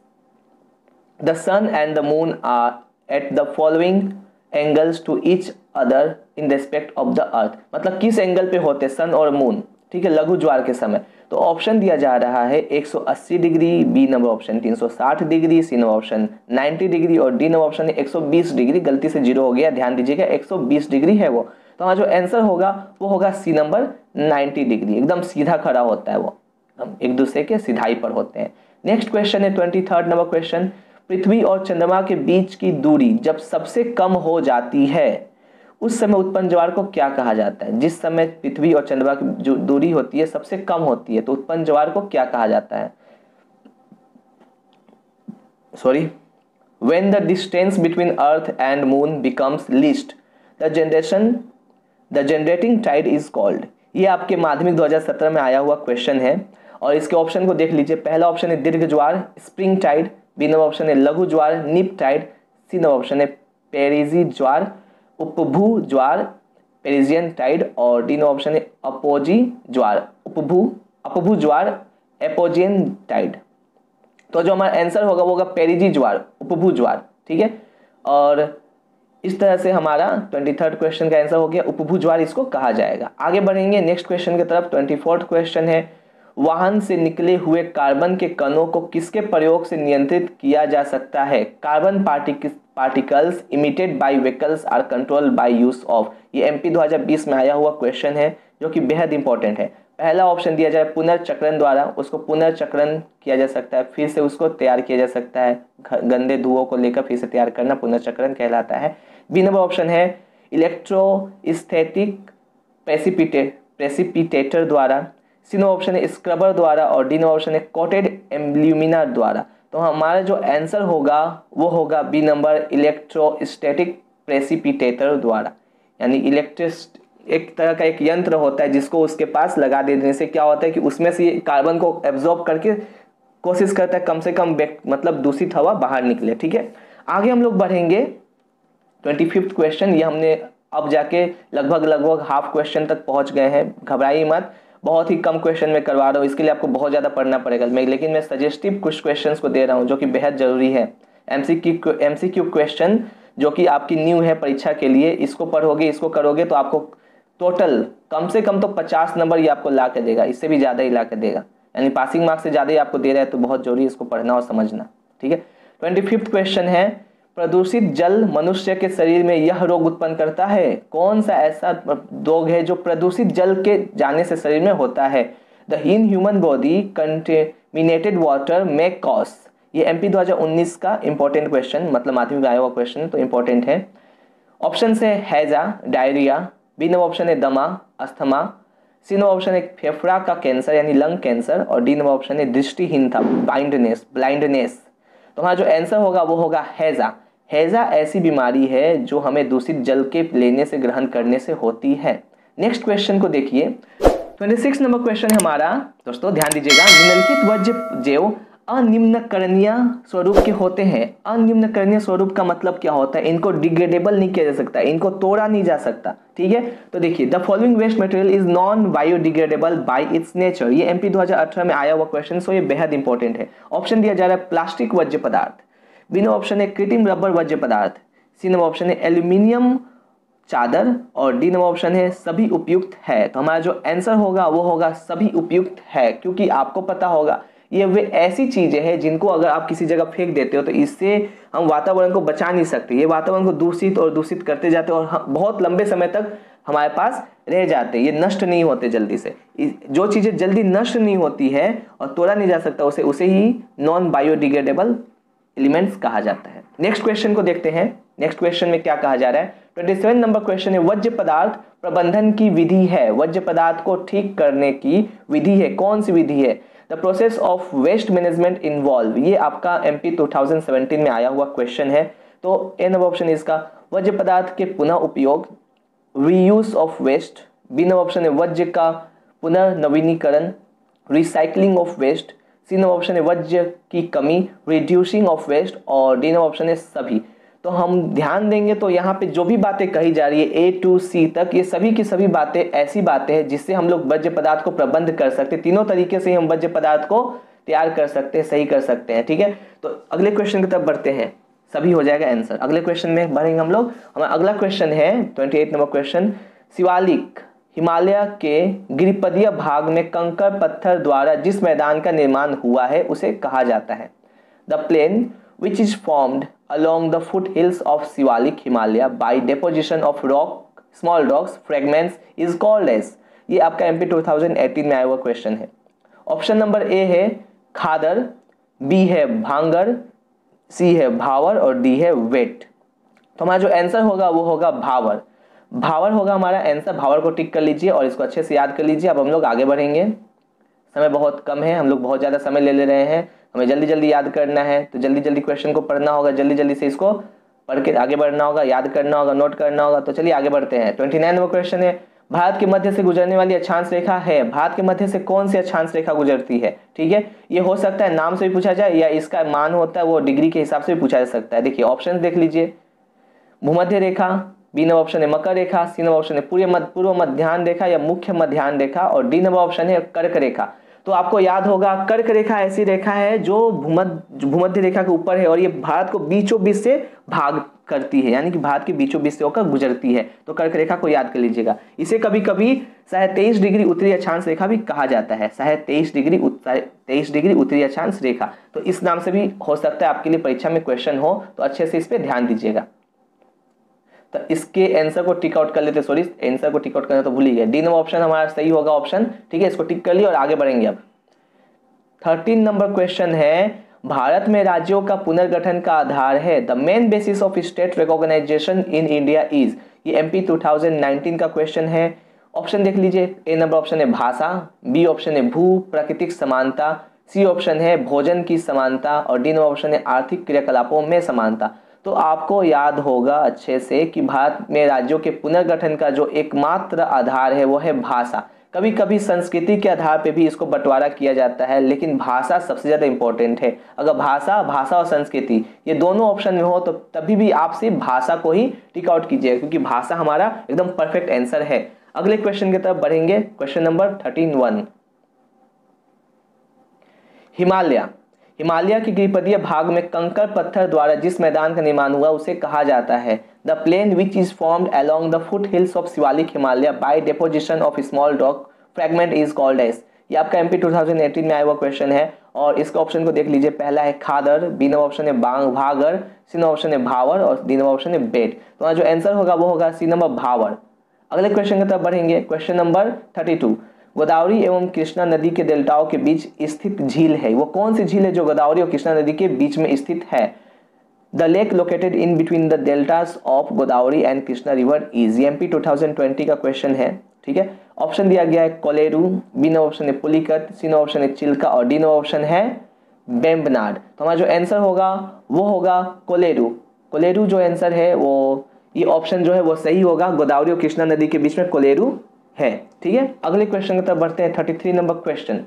A: the sun and the moon are at the following angles to each other in respect of the earth. मतलब किस एंगल पे होते सन और मून, ठीक है, लघु ज्वार के समय। तो ऑप्शन दिया जा रहा है 180 degree, B number option 360 degree, C number option 90 degree, और डी नंबर ऑप्शन 120 डिग्री। गलती से 0 हो गया, ध्यान दीजिएगा, 120 डिग्री है वो। तो हमारा जो आंसर होगा वो होगा सी नंबर 90 डिग्री। एकदम सीधा खड़ा होता है वो, एक दूसरे के सिधाई पर होते हैं। नेक्स्ट क्वेश्चन है 23 नंबर क्वेश्चन, पृथ्वी और चंद्रमा के बीच की दूरी जब सबसे कम हो जाती है उस समय उत्पन्न ज्वार को क्या कहा जाता है? जिस समय पृथ्वी और चंद्रमा की जो दूरी होती है सबसे कम होती है तो उत्पन्न ज्वार को क्या कहा जाता है? Sorry, when the distance between earth and moon becomes least the generating tide is called. ये आपके माध्यमिक 2017 में आया हुआ क्वेश्चन है, और इसके ऑप्शन को देख लीजिए। पहला ऑप्शन है दीर्घ ज्वार spring tide, B number option है लघु ज्वार neap tide, C number option है पेरिजी ज्वार उपभू ज्वार पेरिजियन टाइड, और डी नंबर ऑप्शन है अपोजी ज्वार अपभू ज्वार एपोजियन टाइड। तो जो हमारा आंसर होगा वो होगा पेरिजी ज्वार उपभू ज्वार। ठीक है, और इस तरह से हमारा 23 क्वेश्चन का आंसर हो गया, उपभू ज्वार इसको कहा जाएगा। आगे बढ़ेंगे नेक्स्ट क्वेश्चन की तरफ। 24 क्वेश्चन है, वाहन से निकले हुए कार्बन के कणों को किसके प्रयोग से नियंत्रित किया जा सकता है? Carbon particles emitted by vehicles are controlled by use of. ये एमपी 2020 में आया हुआ क्वेश्चन है जो कि बेहद इंपॉर्टेंट है। पहला ऑप्शन दिया जाए पुनर्चक्रण द्वारा, उसको पुनर्चक्रण किया जा सकता है, फिर से उसको तैयार किया जा सकता है, गंदे धुओं को लेकर फिर से तैयार करना पुनर्चक्रण कहलाता है। बी नंबर ऑप्शन है इलेक्ट्रोस्टैटिक प्रेसिपिटेटर द्वारा, सी नंबर ऑप्शन है स्क्रबर द्वारा, और डी नंबर ऑप्शन है कोटेड एल्यूमिना द्वारा। तो हमारा जो आंसर होगा वो होगा बी नंबर इलेक्ट्रोस्टैटिक प्रेसिपिटेटर द्वारा। यानी एक तरह का एक यंत्र होता है जिसको उसके पास लगा देने से क्या होता है कि उसमें से कार्बन को एब्जॉर्ब करके कोशिश करता है कम से कम मतलब दूषित हवा बाहर निकले। ठीक है, आगे हम लोग बढ़ेंगे 25 क्वेश्चन। ये हमने अब जाके लगभग हाफ क्वेश्चन तक पहुंच गए हैं, घबराइए मत, बहुत ही कम क्वेश्चन में करवा रहा हूँ, इसके लिए आपको बहुत ज़्यादा पढ़ना पड़ेगा लेकिन मैं सजेस्टिव कुछ क्वेश्चंस को दे रहा हूँ जो कि बेहद ज़रूरी है। एमसीक्यू क्वेश्चन जो कि आपकी न्यू है परीक्षा के लिए, इसको पढ़ोगे, इसको करोगे तो आपको टोटल कम से कम तो 50 नंबर ये आपको ला के देगा, इससे भी ज़्यादा ही ला के देगा, यानी पासिंग मार्क्स से ज़्यादा ही आपको दे रहा है। तो बहुत जरूरी है इसको पढ़ना और समझना, ठीक है। 25वां क्वेश्चन है, प्रदूषित जल मनुष्य के शरीर में यह रोग उत्पन्न करता है। कौन सा ऐसा रोग है जो प्रदूषित जल के जाने से शरीर में होता है? The in human body contaminated water may cause. ये एमपी 2019 का इंपॉर्टेंट क्वेश्चन, मतलब माध्यमिक में आया हुआ क्वेश्चन है तो इंपॉर्टेंट है। ऑप्शन है हैजा, डायरिया, बी नंबर ऑप्शन है दमा, अस्थमा, सी नंबर ऑप्शन है फेफड़ा का कैंसर यानी लंग कैंसर, और डी नंबर ऑप्शन है दृष्टिहीनता, ब्लाइंडनेस। तो हमारा जो आंसर होगा वो होगा हैजा। हैजा ऐसी बीमारी है जो हमें दूषित जल के लेने से, ग्रहण करने से होती है। नेक्स्ट क्वेश्चन को देखिए, 26 नंबर क्वेश्चन है हमारा। दोस्तों ध्यान दीजिएगा, निम्नलिखित वज्र जैव अनिम्नकरणीय स्वरूप के होते हैं। अनिम्नकरणीय स्वरूप का मतलब क्या होता है? इनको डिग्रेडेबल नहीं किया जा सकता, इनको तोड़ा नहीं जा सकता, ठीक है। तो देखिए, the following waste material is non biodegradable by its nature. ये एमपी 2018 में आया हुआ क्वेश्चन, सो ये बेहद इंपॉर्टेंट है। ऑप्शन दिया जा रहा है प्लास्टिक वर्ज्य पदार्थ, बी नंबर ऑप्शन है कृत्रिम रबर वर्ज्य पदार्थ, सी नंबर ऑप्शन है एल्यूमिनियम चादर, और डी नंबर ऑप्शन है सभी उपयुक्त है। तो हमारा जो आंसर होगा वो होगा सभी उपयुक्त है, क्योंकि आपको पता होगा ये वे ऐसी चीजें हैं जिनको अगर आप किसी जगह फेंक देते हो तो इससे हम वातावरण को बचा नहीं सकते। ये वातावरण को दूषित और दूषित करते जाते हैं और बहुत लंबे समय तक हमारे पास रह जाते हैं, ये नष्ट नहीं होते जल्दी से। जो चीजें जल्दी नष्ट नहीं होती है और तोड़ा नहीं जा सकता उसे ही नॉन बायोडिग्रेडेबल एलिमेंट्स कहा जाता है। नेक्स्ट क्वेश्चन को देखते हैं। नेक्स्ट क्वेश्चन में क्या कहा जा रहा है? 27 नंबर क्वेश्चन है, वर्ज्य पदार्थ प्रबंधन की विधि है। वर्ज्य पदार्थ को ठीक करने की विधि है, कौन सी विधि है? The process of waste management involve. ये आपका एमपी 2017 में आया हुआ क्वेश्चन है। तो ए नंबर ऑप्शन है इसका वर्ज्य पदार्थ के पुनः उपयोग, reuse of waste, B number option है वर्ज्य का पुनर्नवीनीकरण, recycling of waste, C number option है वर्ज्य की कमी, रिड्यूसिंग ऑफ वेस्ट, और डी नंबर ऑप्शन है सभी। तो हम ध्यान देंगे तो यहाँ पे जो भी बातें कही जा रही है ए टू सी तक, ये सभी की सभी बातें ऐसी बातें हैं जिससे हम लोग वर्ज्य पदार्थ को प्रबंध कर सकते हैं। तीनों तरीके से हम वर्ज्य पदार्थ को तैयार कर सकते हैं, सही कर सकते हैं, ठीक है। तो अगले क्वेश्चन की तरफ बढ़ते हैं, सभी हो जाएगा आंसर। अगले क्वेश्चन में बढ़ेंगे हम लोग। हमारा अगला क्वेश्चन है 28 नंबर क्वेश्चन, शिवालिक हिमालय के गिरिपदीय भाग में कंकड़ पत्थर द्वारा जिस मैदान का निर्माण हुआ है उसे कहा जाता है। The plane which is formed along the foothills of Shivalik Himalaya by deposition of small rocks fragments is called as। ये आपका एमपी 2018 में आया हुआ क्वेश्चन है। ऑप्शन नंबर ए है खादर, बी है भांगर, सी है भावर, और डी है वेट। तो हमारा जो आंसर होगा वो होगा भावर। भावर होगा हमारा आंसर। भावर को टिक कर लीजिए और इसको अच्छे से याद कर लीजिए। अब हम लोग आगे बढ़ेंगे, समय बहुत कम है, हम लोग बहुत ज़्यादा समय ले रहे हैं, हमें जल्दी जल्दी याद करना है, तो जल्दी जल्दी क्वेश्चन को पढ़ना होगा, जल्दी जल्दी से इसको पढ़ के आगे बढ़ना होगा, याद करना होगा, नोट करना होगा। तो चलिए आगे बढ़ते हैं। 29 नंबर क्वेश्चन है, भारत के मध्य से गुजरने वाली अक्षांश रेखा है। भारत के मध्य से कौन सी अक्षांश रेखा गुजरती है? ठीक है, ये हो सकता है नाम से भी पूछा जाए या इसका मान होता है वो डिग्री के हिसाब से भी पूछा जा सकता है। देखिए ऑप्शन देख लीजिए, भूमध्य रेखा, बी नंबर ऑप्शन है मकर रेखा, सी नंबर ऑप्शन है पूर्व मध्यान्ह रेखा या मुख्य मध्यान्ह रेखा, और डी नंबर ऑप्शन है कर्क रेखा। तो आपको याद होगा कर्क रेखा ऐसी रेखा है जो भूमध्य रेखा के ऊपर है और ये भारत को बीचों बीच से भाग करती है, यानी कि भारत के बीचों बीच से होकर गुजरती है। तो कर्क रेखा को याद कर लीजिएगा। इसे कभी कभी 23 डिग्री उत्तरी अक्षांश रेखा भी कहा जाता है। 23 डिग्री उत्तरी अक्षांश रेखा, तो इस नाम से भी हो सकता है आपके लिए परीक्षा में क्वेश्चन हो, तो अच्छे से इस पर ध्यान दीजिएगा। तो इसके आंसर को टिक आउट कर लेते, सॉरी आंसर को टिक आउट करना तो भूल ही गए। डी नंबर ऑप्शन हमारा सही होगा ऑप्शन, ठीक है, इसको टिक कर लिया और आगे बढ़ेंगे। अब 13 नंबर क्वेश्चन है, भारत में राज्यों का पुनर्गठन का आधार है। The main basis of state recognization in India is. ये एमपी 2019 का क्वेश्चन है। ऑप्शन देख लीजिए, ए नंबर ऑप्शन है भाषा, बी ऑप्शन है भू प्राकृतिक समानता, सी ऑप्शन है भोजन की समानता, और डी नंबर ऑप्शन है आर्थिक क्रियाकलापों में समानता। तो आपको याद होगा अच्छे से कि भारत में राज्यों के पुनर्गठन का जो एकमात्र आधार है वो है भाषा। कभी कभी संस्कृति के आधार पे भी इसको बंटवारा किया जाता है, लेकिन भाषा सबसे ज़्यादा इंपॉर्टेंट है। अगर भाषा और संस्कृति ये दोनों ऑप्शन में हो तो तभी भी आप सिर्फ भाषा को ही टिक आउट कीजिएगा, क्योंकि भाषा हमारा एकदम परफेक्ट आंसर है। अगले क्वेश्चन की तरफ बढ़ेंगे। Question number 13(1). हिमालय के गिरिपदीय भाग में कंकड़ पत्थर द्वारा जिस मैदान का निर्माण हुआ उसे कहा जाता है the plane which is formed along the foothills of Shivalik Himalaya by deposition of small rock fragment is called as. ये आपका MP 2018 में आया हुआ क्वेश्चन है और इसका ऑप्शन को देख लीजिए। पहला है खादर, बी नंबर ऑप्शन है भागर, सी नंबर ऑप्शन है भावर और डी नंबर ऑप्शन है बेट। तो जो आंसर होगा वो होगा सी नंबर भावर। अगले क्वेश्चन की तरफ बढ़ेंगे। Question number 32। गोदावरी एवं कृष्णा नदी के डेल्टाओं के बीच स्थित झील है, वो कौन सी झील है जो गोदावरी और कृष्णा नदी के बीच में स्थित है? The lake located in between the deltas of Godavari and Krishna river is. MP 2020 का क्वेश्चन है, ठीक है। ऑप्शन दिया गया है कोलेरू, बी नंबर ऑप्शन है पुलिकत, सी नंबर ऑप्शन है चिल्का और डी नंबर ऑप्शन है बेम्बनाड। तो हमारा जो आंसर होगा वो होगा कोलेरू। कोलेरू जो आंसर है वो ये ऑप्शन जो है वो सही होगा। गोदावरी और कृष्णा नदी के बीच में कोलेरू है, ठीक है। अगले क्वेश्चन की तरफ बढ़ते हैं। 33 नंबर क्वेश्चन।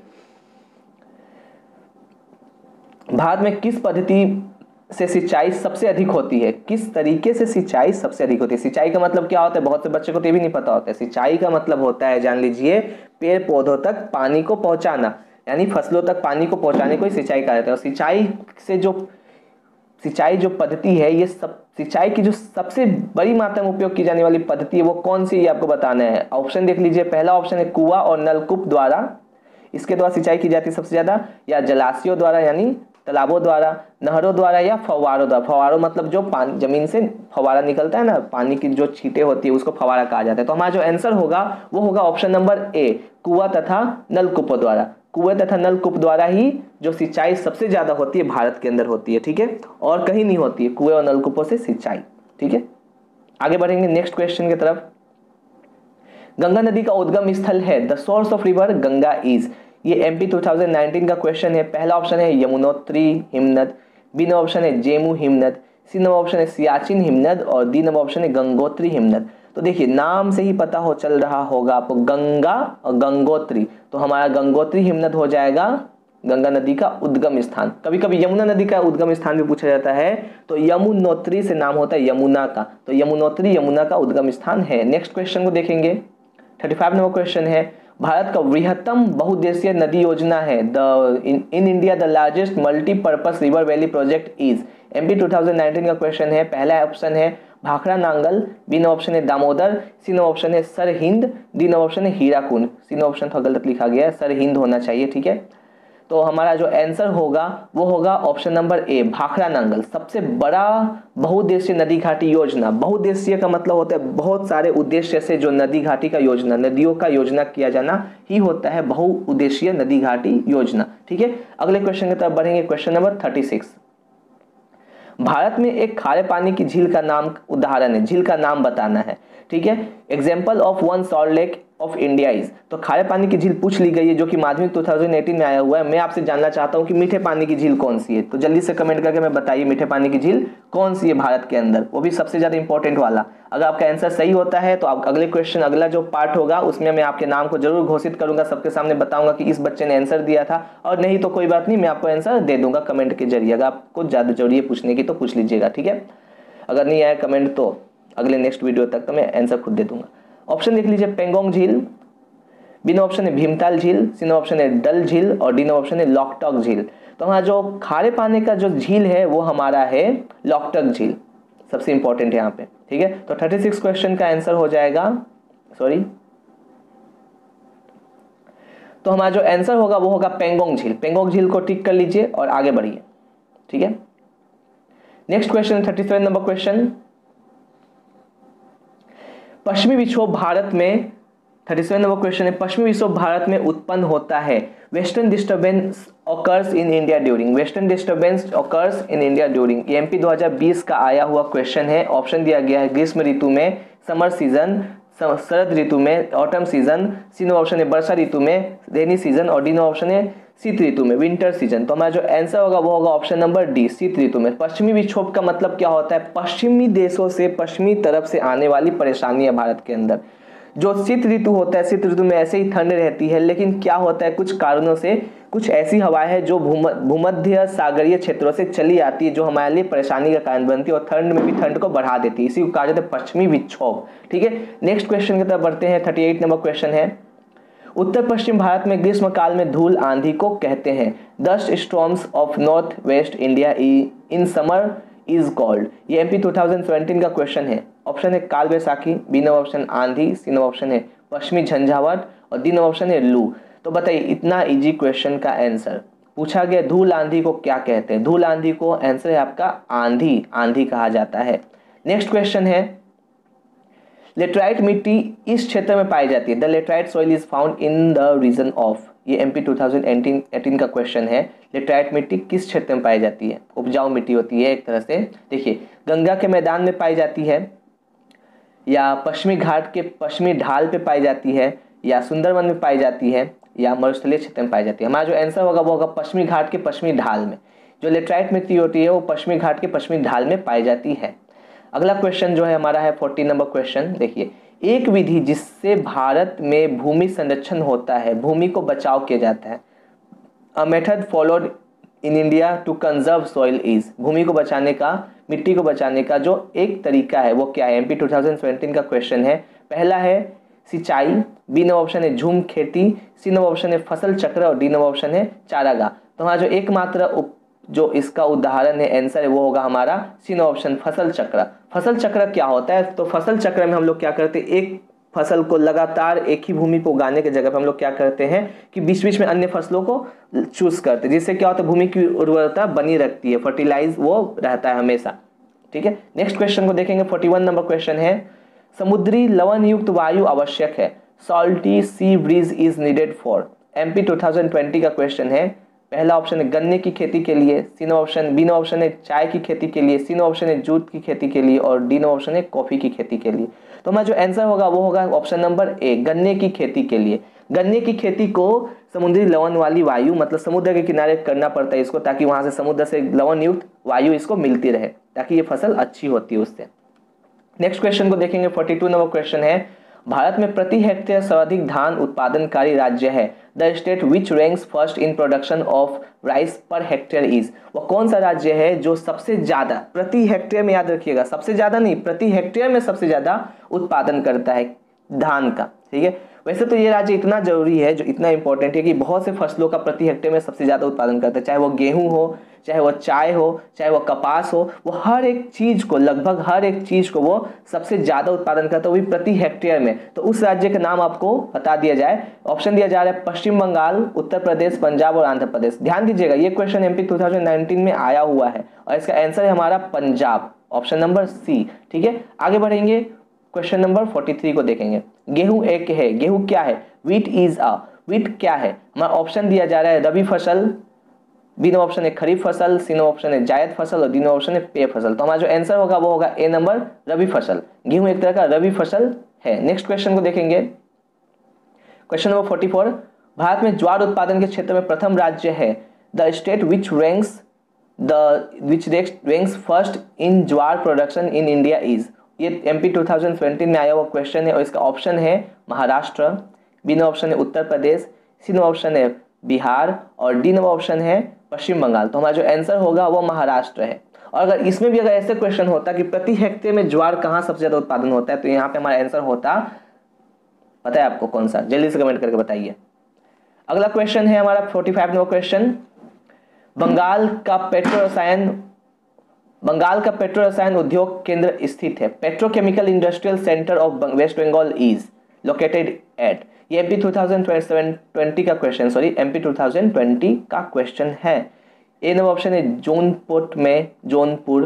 A: भारत में किस पद्धति से सिंचाई सबसे अधिक होती है? किस तरीके से सिंचाई सबसे अधिक होती है? सिंचाई का मतलब क्या होता है? बहुत से बच्चे को तो ये भी नहीं पता होता है। सिंचाई का मतलब होता है, जान लीजिए, पेड़ पौधों तक पानी को पहुंचाना, यानी फसलों तक पानी को पहुंचाने को ही सिंचाई कहा जाता है। और सिंचाई जो पद्धति है, ये सब सिंचाई की जो सबसे बड़ी मात्रा में उपयोग की जाने वाली पद्धति है वो कौन सी, ये आपको बताना है। ऑप्शन देख लीजिए। पहला ऑप्शन है कुआं और नलकूप द्वारा, इसके द्वारा सिंचाई की जाती है सबसे ज्यादा, या जलाशयों द्वारा यानी तालाबों द्वारा, नहरों द्वारा या फव्वारों द्वारा। फव्वारों मतलब जो पानी जमीन से फव्वारा निकलता है ना, पानी की जो छींटे होती है उसको फव्वारा कहा जाता है। तो हमारा जो आंसर होगा वो होगा ऑप्शन नंबर ए, कुआं तथा नलकूपों द्वारा। कुएं तथा नलकूप द्वारा ही जो सिंचाई सबसे ज्यादा होती है भारत के अंदर होती है, ठीक है, और कहीं नहीं होती है कुएं और नलकूपों से सिंचाई, ठीक है। आगे बढ़ेंगे नेक्स्ट क्वेश्चन की तरफ। गंगा नदी का उद्गम स्थल है, the source of river Ganga is. ये MP 2019 का क्वेश्चन है। पहला ऑप्शन है यमुनोत्री हिमनद, बी नंबर ऑप्शन है जेमू हिमनद, सी नंबर ऑप्शन है सियाचिन हिमनद और डी नंबर ऑप्शन है गंगोत्री हिमनद। तो देखिए नाम से ही पता हो चल रहा होगा आपको, गंगा और गंगोत्री, तो हमारा गंगोत्री हिमनद हो जाएगा गंगा नदी का उद्गम स्थान। कभी कभी यमुना नदी का उद्गम स्थान भी पूछा जाता है, तो यमुनोत्री से नाम होता है यमुना का, तो यमुनोत्री यमुना का उद्गम स्थान है। नेक्स्ट क्वेश्चन को देखेंगे। 35 नंबर क्वेश्चन है, भारत का वृहत्तम बहुउद्देशीय नदी योजना है in India the largest multipurpose river valley project is. MP 2019 का क्वेश्चन है। पहला ऑप्शन है Bhakra Nangal, B number option है दामोदर, सी नंबर ऑप्शन है सरहिंद, डी नंबर ऑप्शन है हीराकुंड। सी नंबर ऑप्शन थोड़ा गलत लिखा गया है, सरहिंद होना चाहिए, ठीक है। तो हमारा जो आंसर होगा वो होगा option number A, Bhakra Nangal. सबसे बड़ा बहुउद्देशीय नदी घाटी योजना, बहुउद्देशीय का मतलब होता है बहुत सारे उद्देश्य से जो नदी घाटी का योजना, नदियों का योजना किया जाना ही होता है बहुउद्देशीय नदी घाटी योजना, ठीक है। अगले क्वेश्चन की तरफ बढ़ेंगे। Question number 36। भारत में एक खारे पानी की झील का नाम उदाहरण है, झील का नाम बताना है, ठीक है। Example of one salt lake of India is. तो खारे पानी की झील पूछ ली गई है जो कि माध्यमिक 2018 में आया हुआ है। मैं आपसे जानना चाहता हूं कि मीठे पानी की झील कौन सी है, तो जल्दी से कमेंट करके मैं बताइए मीठे पानी की झील कौन सी है भारत के अंदर, वो भी सबसे ज्यादा इंपॉर्टेंट वाला। अगर आपका आंसर सही होता है तो आप अगले क्वेश्चन, अगला जो पार्ट होगा उसमें मैं आपके नाम को जरूर घोषित करूंगा, सबके सामने बताऊंगा कि इस बच्चे ने आंसर दिया था, और नहीं तो कोई बात नहीं, मैं आपको आंसर दे दूंगा कमेंट के जरिए। अगर आपको ज्यादा जरूरी है पूछने की तो पूछ लीजिएगा, ठीक है। अगर नहीं आया कमेंट तो अगले नेक्स्ट वीडियो तक तो मैं आंसर खुद दे दूंगा। ऑप्शन देख लीजिए, पेंगोंग झील, बी नंबर ऑप्शन है भीमताल झील, सी नंबर ऑप्शन है डल झील और डी नंबर ऑप्शन है लॉकटॉक झील। तो हमारा जो खारे पानी का जो झील है वो हमारा है लॉकटॉक झील, सबसे इंपॉर्टेंट है यहाँ पे, ठीक है। तो 36 क्वेश्चन का आंसर हो जाएगा, तो हमारा जो आंसर होगा वो होगा पेंगोंग झील। पेंगोंग झील को टिक कर लीजिए और आगे बढ़िए, ठीक है। Next question 37 number question. पश्चिमी विक्षोभ भारत में, 37 नंबर क्वेश्चन है, पश्चिमी विक्षोभ भारत में उत्पन्न होता है। Western disturbance occurs in India during, western disturbance occurs in India during. MP 2020 का आया हुआ क्वेश्चन है। ऑप्शन दिया गया है ग्रीष्म ऋतु में, समर सीजन, शरद ऋतु में, autumn season, C number option है वर्षा ऋतु में, रेनी सीजन और डी नंबर ऑप्शन है शीत ऋतु में, विंटर सीजन। तो हमारा जो आंसर होगा वो होगा ऑप्शन नंबर डी, शीत ऋतु में। पश्चिमी विक्षोभ का मतलब क्या होता है? पश्चिमी देशों से, पश्चिमी तरफ से आने वाली परेशानी है भारत के अंदर। जो शीत ऋतु होता है, शीत ऋतु में ऐसे ही ठंड रहती है, लेकिन क्या होता है कुछ कारणों से कुछ ऐसी हवाएं हैं जो भूमध्य सागरीय क्षेत्रों से चली आती है, जो हमारे लिए परेशानी का कारण बनती है और ठंड में भी ठंड को बढ़ा देती है। इसी को कहा जाता है पश्चिमी विक्षोभ। ठीक है, नेक्स्ट क्वेश्चन की तरफ बढ़ते हैं। 38 नंबर क्वेश्चन है, उत्तर पश्चिम भारत में ग्रीष्म काल में धूल आंधी को कहते हैं। Dust storms of north west India in summer is called. ये MP 2017 का क्वेश्चन है। ऑप्शन है काल बैसाखी, बी नंबर ऑप्शन आंधी, सी नंबर ऑप्शन है पश्चिमी झंझावात और डी नंबर ऑप्शन है लू। तो बताइए इतना इजी क्वेश्चन का आंसर पूछा गया, धूल आंधी को क्या कहते हैं? धूल आंधी को आंसर है आपका आंधी, आंधी कहा जाता है। नेक्स्ट क्वेश्चन है, लेटराइट मिट्टी इस क्षेत्र में पाई जाती है। The laterite soil is found in the region of. ये MP 2018 का क्वेश्चन है। लेटराइट मिट्टी किस क्षेत्र में पाई जाती है? उपजाऊ मिट्टी होती है एक तरह से। देखिए, गंगा के मैदान में पाई जाती है, या पश्चिमी घाट के पश्चिमी ढाल पे पाई जाती है, या सुंदरवन में पाई जाती है, या मरुस्थलीय क्षेत्र में पाई जाती है। हमारा जो आंसर होगा वो होगा पश्चिमी घाट के पश्चिमी ढाल में। जो लेटराइट मिट्टी होती है वो पश्चिमी घाट के पश्चिमी ढाल में पाई जाती है। अगला क्वेश्चन जो है हमारा है 40 नंबर क्वेश्चन। देखिए, एक विधि जिससे भारत में भूमि संरक्षण होता है, भूमि को बचाव किया जाता है। A method followed in India to conserve soil is. भूमि को बचाने का, मिट्टी को बचाने का जो एक तरीका है वो क्या है? MP 2017 का क्वेश्चन है। पहला है सिंचाई, बी नंबर ऑप्शन है झूम खेती, सी नंबर ऑप्शन है फसल चक्र और डी नंबर ऑप्शन है चारागाह। तो हमारा जो एकमात्र जो इसका उदाहरण है, आंसर है, वो होगा हमारा सी नंबर ऑप्शन फसल चक्र। फसल चक्र क्या होता है? तो फसल चक्र में हम लोग क्या करते हैं, एक फसल को लगातार एक ही भूमि पर उगाने की जगह पर हम लोग क्या करते हैं कि बीच बीच में अन्य फसलों को चूज करते हैं, जिससे क्या होता है भूमि की उर्वरता बनी रहती है, फर्टिलाइज वो रहता है हमेशा। ठीक है, नेक्स्ट क्वेश्चन को देखेंगे। 41 नंबर क्वेश्चन है, समुद्री लवण युक्त वायु आवश्यक है। Salty sea breeze is needed for. MP 2020 का क्वेश्चन है। पहला ऑप्शन है गन्ने की खेती के लिए, C number option, B number option है चाय की खेती के लिए, सी नंबर ऑप्शन है जूट की खेती के लिए और डी नंबर ऑप्शन है कॉफी की खेती के लिए। तो हमारा जो आंसर होगा वो होगा ऑप्शन नंबर ए, गन्ने की खेती के लिए। गन्ने की खेती को समुद्री लवण वाली वायु, मतलब समुद्र के किनारे करना पड़ता है इसको, ताकि वहां से समुद्र से लवण युक्त वायु इसको मिलती रहे, ताकि ये फसल अच्छी होती है उससे। नेक्स्ट क्वेश्चन को देखेंगे। 42 नंबर क्वेश्चन है, भारत में प्रति हेक्टेयर सर्वाधिक धान उत्पादनकारी राज्य है। The state which ranks first in production of rice per hectare is. वो कौन सा राज्य है जो सबसे ज्यादा, प्रति हेक्टेयर में याद रखिएगा, सबसे ज्यादा नहीं, प्रति हेक्टेयर में सबसे ज्यादा उत्पादन करता है धान का। ठीक है, वैसे तो ये राज्य इतना जरूरी है, जो इतना इंपॉर्टेंट है कि बहुत से फसलों का प्रति हेक्टेयर में सबसे ज्यादा उत्पादन करता है, चाहे वो गेहूं हो, चाहे वो चाय हो, चाहे वो कपास हो, वो हर एक चीज को, लगभग हर एक चीज को वो सबसे ज्यादा उत्पादन करता है, वो भी प्रति हेक्टेयर में। तो उस राज्य का नाम आपको बता दिया जाए। ऑप्शन दिया जा रहा है पश्चिम बंगाल, उत्तर प्रदेश, पंजाब और आंध्र प्रदेश। ध्यान दीजिएगा, ये क्वेश्चन MP 2019 में आया हुआ है और इसका आंसर है हमारा पंजाब, ऑप्शन नंबर सी। ठीक है, आगे बढ़ेंगे, क्वेश्चन नंबर 43 को देखेंगे। गेहूं एक है, गेहूं क्या है? Wheat is a. व्हीट क्या है? हमारा ऑप्शन दिया जा रहा है रबी फसल, बी नंबर ऑप्शन है खरीफ फसल, सी नंबर ऑप्शन है जायद फसल और डी नंबर ऑप्शन है पेय फसल। तो हमारा जो आंसर होगा वो होगा ए नंबर, रबी फसल। गेहूं एक तरह का रबी फसल है। नेक्स्ट क्वेश्चन को देखेंगे। क्वेश्चन नंबर 44, भारत में ज्वार उत्पादन के क्षेत्र में प्रथम राज्य है। The state which ranks first in jowar production in India is. ये MP 2017 में आया हुआ क्वेश्चन है और इसका ऑप्शन है महाराष्ट्र, बी नंबर ऑप्शन है उत्तर प्रदेश, सी नंबर ऑप्शन है बिहार और डी नंबर ऑप्शन है पश्चिम बंगाल। तो हमारा जो आंसर होगा वो महाराष्ट्र है। और अगर इसमें भी अगर ऐसे क्वेश्चन होता कि प्रति हेक्टेयर में ज्वार कहाँ सबसे ज्यादा उत्पादन होता है, तो यहाँ पे हमारा आंसर होता, पता है आपको कौन सा? जल्दी से कमेंट करके बताइए। अगला क्वेश्चन है हमारा 45 नंबर क्वेश्चन, बंगाल का पेट्रो रसायन उद्योग केंद्र स्थित है। Petrochemical industrial centre of West Bengal is located at. ये MP 2020 का क्वेश्चन, MP 2020 का क्वेश्चन है। ए नंबर ऑप्शन है जौनपुर में, जौनपुर,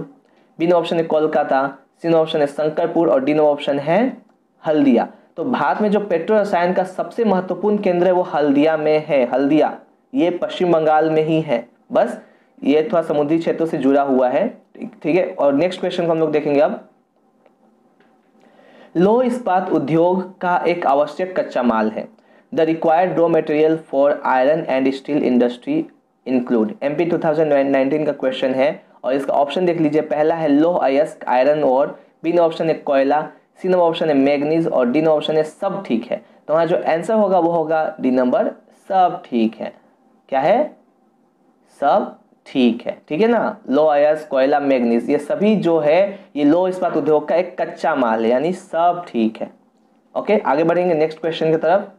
A: बी नंबर ऑप्शन है कोलकाता, सी नंबर ऑप्शन है शंकरपुर और डी नंबर ऑप्शन है हल्दिया। तो भारत में जो पेट्रो रसायन का सबसे महत्वपूर्ण केंद्र है वो हल्दिया में है। हल्दिया ये पश्चिम बंगाल में ही है, बस ये थोड़ा समुद्री क्षेत्रों से जुड़ा हुआ है। ठीक है, और नेक्स्ट क्वेश्चन को हम लोग देखेंगे अब। लौह इस्पात उद्योग का एक आवश्यक कच्चा माल है। The required raw material for iron and steel industry include. MP 2019 का क्वेश्चन है और इसका ऑप्शन देख लीजिए। पहला है लौह अयस्क आयरन और, बी नंबर ऑप्शन है कोयला, सी नंबर ऑप्शन है मैग्नीज और डी नंबर ऑप्शन है सब ठीक है। तो हमारा जो आंसर होगा वो होगा डी नंबर सब ठीक है। क्या है? सब ठीक है। ठीक है ना। लो अयस्क, कोयला, मैग्नीज ये सभी जो है ये लौह इस्पात उद्योग का एक कच्चा माल है, यानी सब ठीक है। ओके, आगे बढ़ेंगे नेक्स्ट क्वेश्चन की तरफ।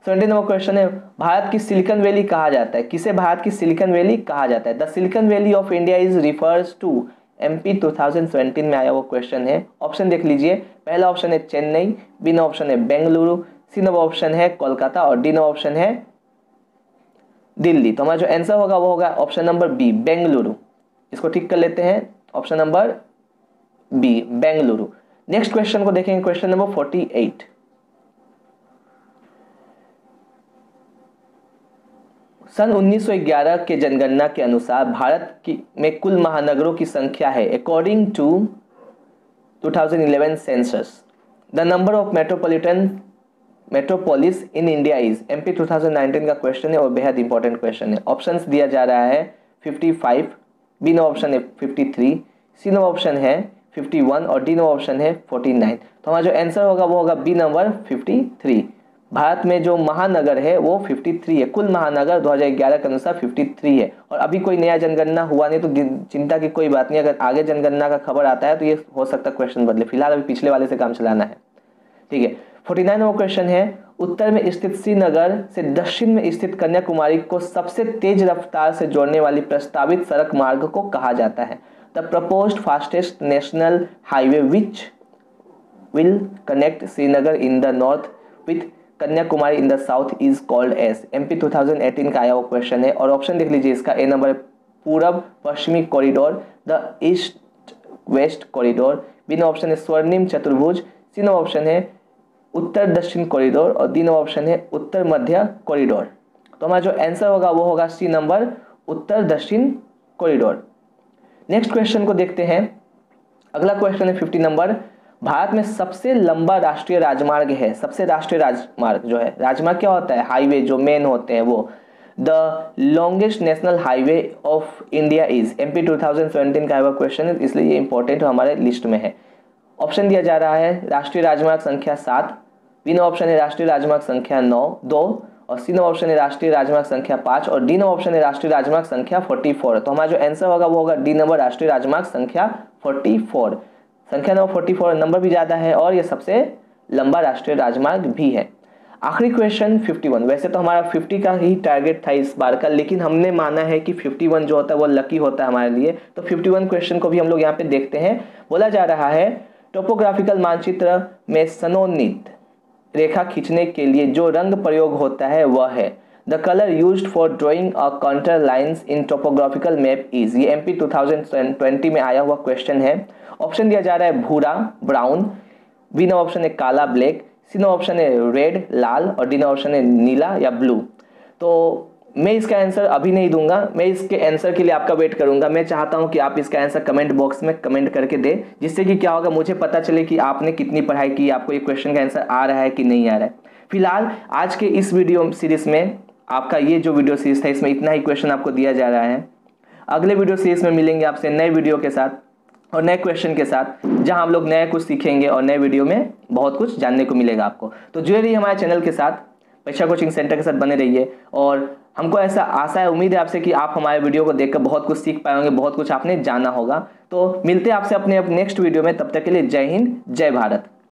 A: 17 नंबर क्वेश्चन है, भारत की सिलिकॉन वैली कहा जाता है? किसे भारत की सिलिकॉन वैली कहा जाता है? The silicon valley of India is refers to MP 2017 में आया वो क्वेश्चन है। ऑप्शन देख लीजिए, पहला ऑप्शन है चेन्नई, बी नंबर ऑप्शन है बेंगलुरु, सी नंबर ऑप्शन है कोलकाता और डी नंबर ऑप्शन है दिल्ली। तो हमारा जो आंसर होगा वो होगा ऑप्शन नंबर बी बेंगलुरु। इसको ठीक कर लेते हैं, option number B Bengaluru. Next question को देखेंगे, क्वेश्चन नंबर 48। सन 1911 के जनगणना के अनुसार भारत में कुल महानगरों की संख्या है according to 2011 census. The number of metropolis in India is, MP 2019 का क्वेश्चन है और बेहद इंपॉर्टेंट क्वेश्चन है। ऑप्शंस दिया जा रहा है 55, बी नंबर ऑप्शन है 53, सी नंबर ऑप्शन है 51 और डी नंबर ऑप्शन है 49। तो हमारा जो आंसर होगा वो होगा बी नंबर 53। भारत में जो महानगर है वो 53 है, कुल महानगर 2011 के अनुसार 53 है। और अभी कोई नया जनगणना हुआ नहीं तो चिंता की कोई बात नहीं, अगर आगे जनगणना का खबर आता है तो ये हो सकता है क्वेश्चन बदले, फिलहाल अभी पिछले वाले से काम चलाना है। ठीक है, 49 नंबर क्वेश्चन है, उत्तर में स्थित श्रीनगर से दक्षिण में स्थित कन्याकुमारी को सबसे तेज रफ्तार से जोड़ने वाली प्रस्तावित सड़क मार्ग को कहा जाता है? The proposed fastest national highway which will connect Srinagar in the north with Kanyakumari in the south is called S. MP 2018 का आया वो क्वेश्चन है और ऑप्शन देख लीजिए, इसका ए नंबर पूरब पश्चिमी corridor, the east west corridor, B number option है स्वर्णिम चतुर्भुज, सी नंबर ऑप्शन है उत्तर दक्षिण कॉरिडोर और डी नंबर ऑप्शन है उत्तर मध्य कॉरिडोर। तो हमारा जो आंसर होगा वो होगा सी नंबर उत्तर दक्षिण कॉरिडोर। नेक्स्ट क्वेश्चन को देखते हैं। अगला क्वेश्चन है 50 नंबर, भारत में सबसे लंबा राष्ट्रीय राजमार्ग है? सबसे राष्ट्रीय राजमार्ग जो है, राजमार्ग क्या होता है? हाईवे जो मेन होते हैं वो। The longest national highway of India is, MP 2017 का क्वेश्चन है इसलिए ये इंपॉर्टेंट हमारे लिस्ट में है। ऑप्शन दिया जा रहा है राष्ट्रीय राजमार्ग संख्या 7, बी नंबर ऑप्शन है राष्ट्रीय राजमार्ग संख्या 2 और सी नंबर ऑप्शन है राष्ट्रीय राजमार्ग संख्या 5 और डी नंबर ऑप्शन है राष्ट्रीय राजमार्ग संख्या 44। तो हमारा जो आंसर होगा वो होगा डी नंबर राष्ट्रीय राजमार्ग संख्या 44। संख्या नंबर 44 नंबर भी ज़्यादा है और ये सबसे लंबा राष्ट्रीय राजमार्ग भी है। आखिरी क्वेश्चन 51। वैसे तो हमारा 50 का ही टारगेट था इस बार का, लेकिन हमने माना है कि 51 जो होता है वो लकी होता है हमारे लिए, तो 51 क्वेश्चन को भी हम लोग यहाँ पे देखते हैं। बोला जा रहा है टोपोग्राफिकल मानचित्र में सनोन्नित रेखा खींचने के लिए जो रंग प्रयोग होता है वह है, the colour used for drawing a counter lines in topographical map is. ये एमपी 2020 में आया हुआ क्वेश्चन है। ऑप्शन दिया जा रहा है भूरा ब्राउन, बी नंबर ऑप्शन है काला ब्लैक, सी नंबर ऑप्शन है रेड लाल और डी नंबर ऑप्शन है नीला या ब्लू। तो मैं इसका आंसर अभी नहीं दूंगा, मैं इसके आंसर के लिए आपका वेट करूंगा। मैं चाहता हूं कि आप इसका आंसर कमेंट बॉक्स में कमेंट करके दें, जिससे कि क्या होगा मुझे पता चले कि आपने कितनी पढ़ाई की, आपको ये क्वेश्चन का आंसर आ रहा है कि नहीं आ रहा है। फिलहाल आज के इस वीडियो सीरीज में आपका ये जो वीडियो सीरीज था इसमें इतना ही क्वेश्चन आपको दिया जा रहा है। अगले वीडियो सीरीज में मिलेंगे आपसे नए वीडियो के साथ और नए क्वेश्चन के साथ, जहां हम लोग नया कुछ सीखेंगे और नए वीडियो में बहुत कुछ जानने को मिलेगा आपको। तो जुड़े रहिए हमारे चैनल के साथ, परीक्षा कोचिंग सेंटर के साथ बने रहिए और हमको ऐसा आशा है, उम्मीद है आपसे कि आप हमारे वीडियो को देखकर बहुत कुछ सीख पाए होंगे, बहुत कुछ आपने जाना होगा। तो मिलते हैं आपसे अपने नेक्स्ट वीडियो में, तब तक के लिए जय हिंद जय भारत।